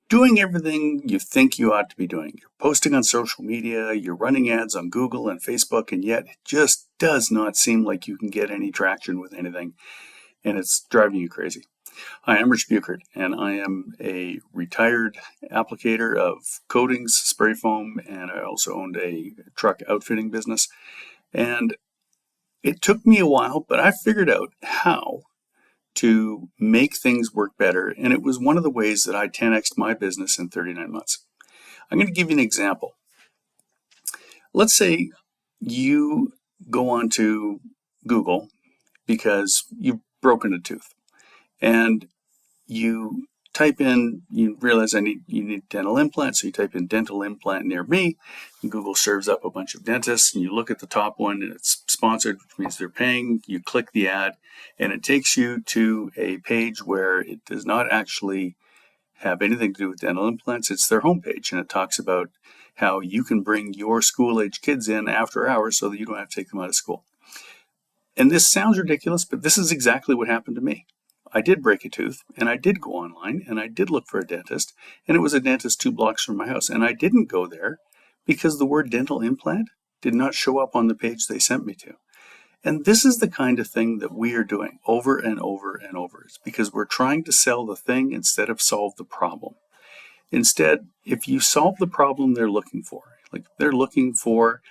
doing everything you think you ought to be doing. You're posting on social media, you're running ads on Google and Facebook, and yet it just does not seem like you can get any traction with anything, and it's driving you crazy. Hi, I'm Rich Buchert, and I am a retired applicator of coatings, spray foam, and I also owned a truck outfitting business. And it took me a while, but I figured out how to make things work better, and it was one of the ways that I 10x'd my business in 39 months. I'm going to give you an example. Let's say you go onto Google because you've broken a tooth, and you type in, you realize you need dental implants, so you type in dental implant near me, and Google serves up a bunch of dentists, and you look at the top one, and it's sponsored, which means they're paying. You click the ad, and it takes you to a page where it does not actually have anything to do with dental implants. It's their homepage, and it talks about how you can bring your school-age kids in after hours so that you don't have to take them out of school. And this sounds ridiculous, but this is exactly what happened to me. I did break a tooth, and I did go online, and I did look for a dentist, and it was a dentist 2 blocks from my house. And I didn't go there because the word dental implant did not show up on the page they sent me to. And this is the kind of thing that we are doing over and over and over. It's because we're trying to sell the thing instead of solve the problem. Instead, if you solve the problem they're looking for, like they're looking for,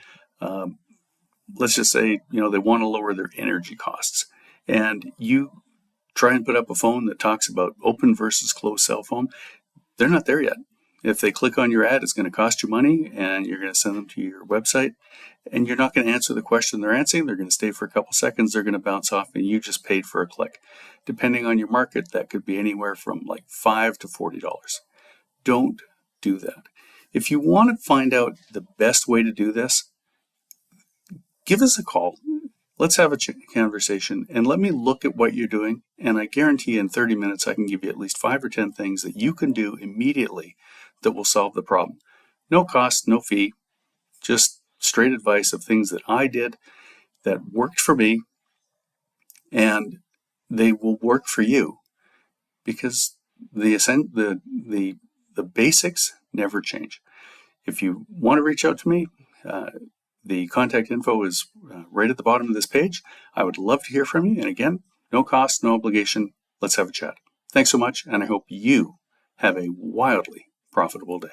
let's just say, they want to lower their energy costs, and you try and put up a phone that talks about open versus closed cell phone, they're not there yet. If they click on your ad, it's going to cost you money, and you're going to send them to your website, and you're not going to answer the question they're answering. They're going to stay for a couple seconds, they're going to bounce off, and you just paid for a click. Depending on your market, that could be anywhere from like $5 to $40. Don't do that. If you want to find out the best way to do this, give us a call. Let's have a conversation, and let me look at what you're doing, and I guarantee you in 30 minutes I can give you at least 5 or 10 things that you can do immediately that will solve the problem. No cost, no fee, just straight advice of things that I did that worked for me, and they will work for you because the basics never change. If you want to reach out to me, the contact info is right at the bottom of this page. I would love to hear from you. And again, no cost, no obligation. Let's have a chat. Thanks so much, and I hope you have a wildly profitable day.